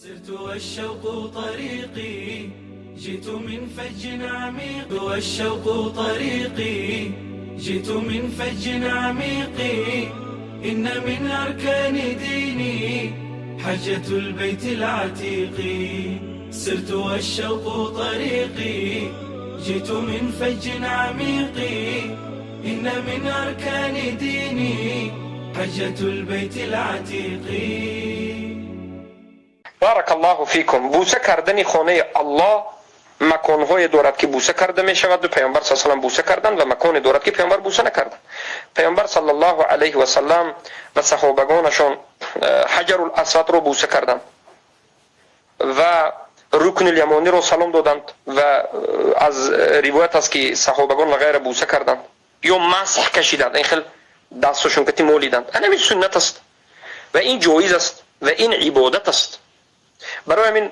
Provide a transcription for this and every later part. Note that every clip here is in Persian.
سرت والشوق طريقي، جئت من فج عميق والشوق طريقي، جئت من فج عميق. إن من أركان ديني حجة البيت العتيق. سرت والشوق طريقي، جئت من فج عميق. إن من أركان ديني حجة البيت العتيق. بارک الله فیکم. بوسه کردن خانه الله مکان‌های دارد که بوسه کرده می شود و پیامبر صلی الله علیه و سلم بوسه کردند و مکان دارد که پیامبر بوسه نکردند. پیامبر صلی الله علیه و سلم و صحابگانشان حجر الاسود رو بوسه کردند و رکن الیمانی رو سلام دادند و از روایت است که صحابگان و غیره بوسه کردند یا مسح کشیدند، این خیلی دستشون کتی مولیدند. این سنت است و این جایز است و این عبادت است. برای همین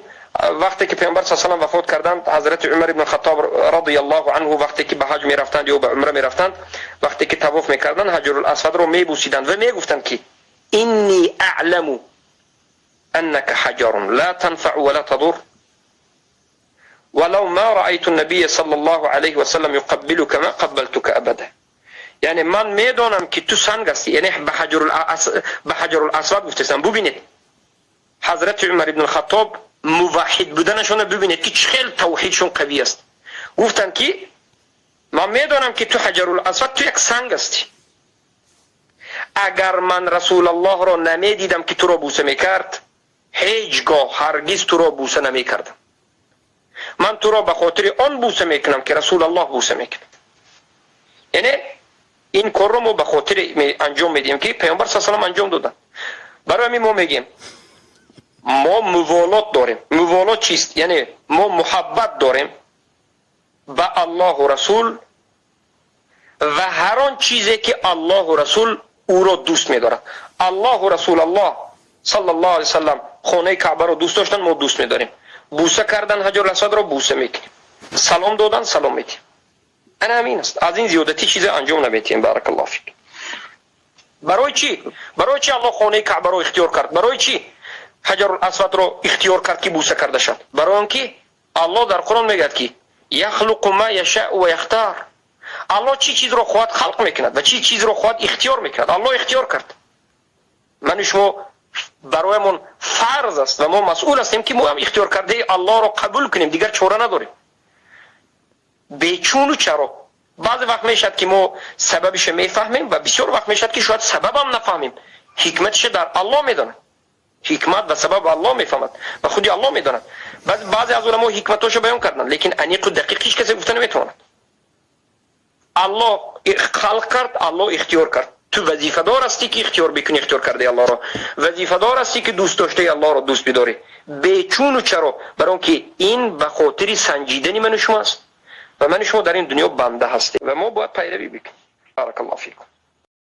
وقتی که پیامبر صلی الله علیه و آله وفات کردند، حضرت عمر ابن الخطاب رضی الله عنه وقتی که به حج می رفتند یا به عمره می رفتند، وقتی که طواف می کردند حجر الاسود رو می بوسیدند و می گفتند که انی اعلم انک حجر لا تنفع ولا تضر ولو ما رأيت النبي صلی الله علیه و سلم يقبلك ما قبلتك ابدا. یعنی من میدانم که تو سنگ هستی، یعنی به حجر الاسود گفتستم. ببینید حضرت عمر ابن الخطاب موحد بودنشون ببینید که خیلی توحیدشون قوی است. گفتن که من میدانم که تو حجر الاسود تو یک سنگ هستی، اگر من رسول الله را نمیدیدم که تو را بوسه میکرد هیچگاه هرگز تو را بوسه نمیکردم. من تو را به خاطر آن بوسه میکنم که رسول الله بوسه میکند. یعنی این کار رو ما به خاطر انجام میدیم که پیامبر صلی الله علیه و آله انجام دادن. برای همین ما میگیم ما موالات داریم. موالات چیست؟ یعنی ما محبت داریم به الله و رسول و هر آن چیزی که الله و رسول او را دوست می‌دارد. الله و رسول الله صلی الله علیه و سلم خانه کعبه را دوست داشتن، ما دوست می‌داریم. بوسه کردن حجر الاسود را بوسه میکنیم، سلام دادن سلام میدیم. انا همین است، از این زیادتی چیز انجام نمیدیم. بارک الله فیک. برای چی؟ برای چی الله خانه کعبه را اختیار کرد؟ برای چی حجر الاسود رو اختیار کرد که بوسه کرده شد؟ برای آنکه الله در قرآن میگه که یخلق ما یشاء و یختار. الله چی چیز رو خواهد خلق میکند و چی چیز رو خواهد اختیار میکند. الله اختیار کرد. من شما برایمون فرض است و ما مسئول هستیم که ما هم اختیار کرده الله رو قبول کنیم، دیگر چاره نداریم. بیچون و چرا بعضی وقت میشد که ما سببش میفهمیم و بسیار وقت میشد که شاید سبب هم نفهمیم. حکمتش در الله میداند. حکمت و سبب الله میفهمد و خودی الله میداند. بعضی از علما حکمتاشو بیان کردن لیکن انیق و دقیقش کسی گفته نمیتواند. الله خلق کرد، الله اختیار کرد. تو وظیفه دار هستی که اختیار بکنی، اختیار کرده الله را. وظیفه دار هستی که دوست داشته الله را دوست بداری. بیچون و چرا؟ برای که این به خاطر سنجیدنی من و شما است و من و شما در این دنیا بنده هستیم و ما باید پیروی بکنیم. بارک الله فیکم.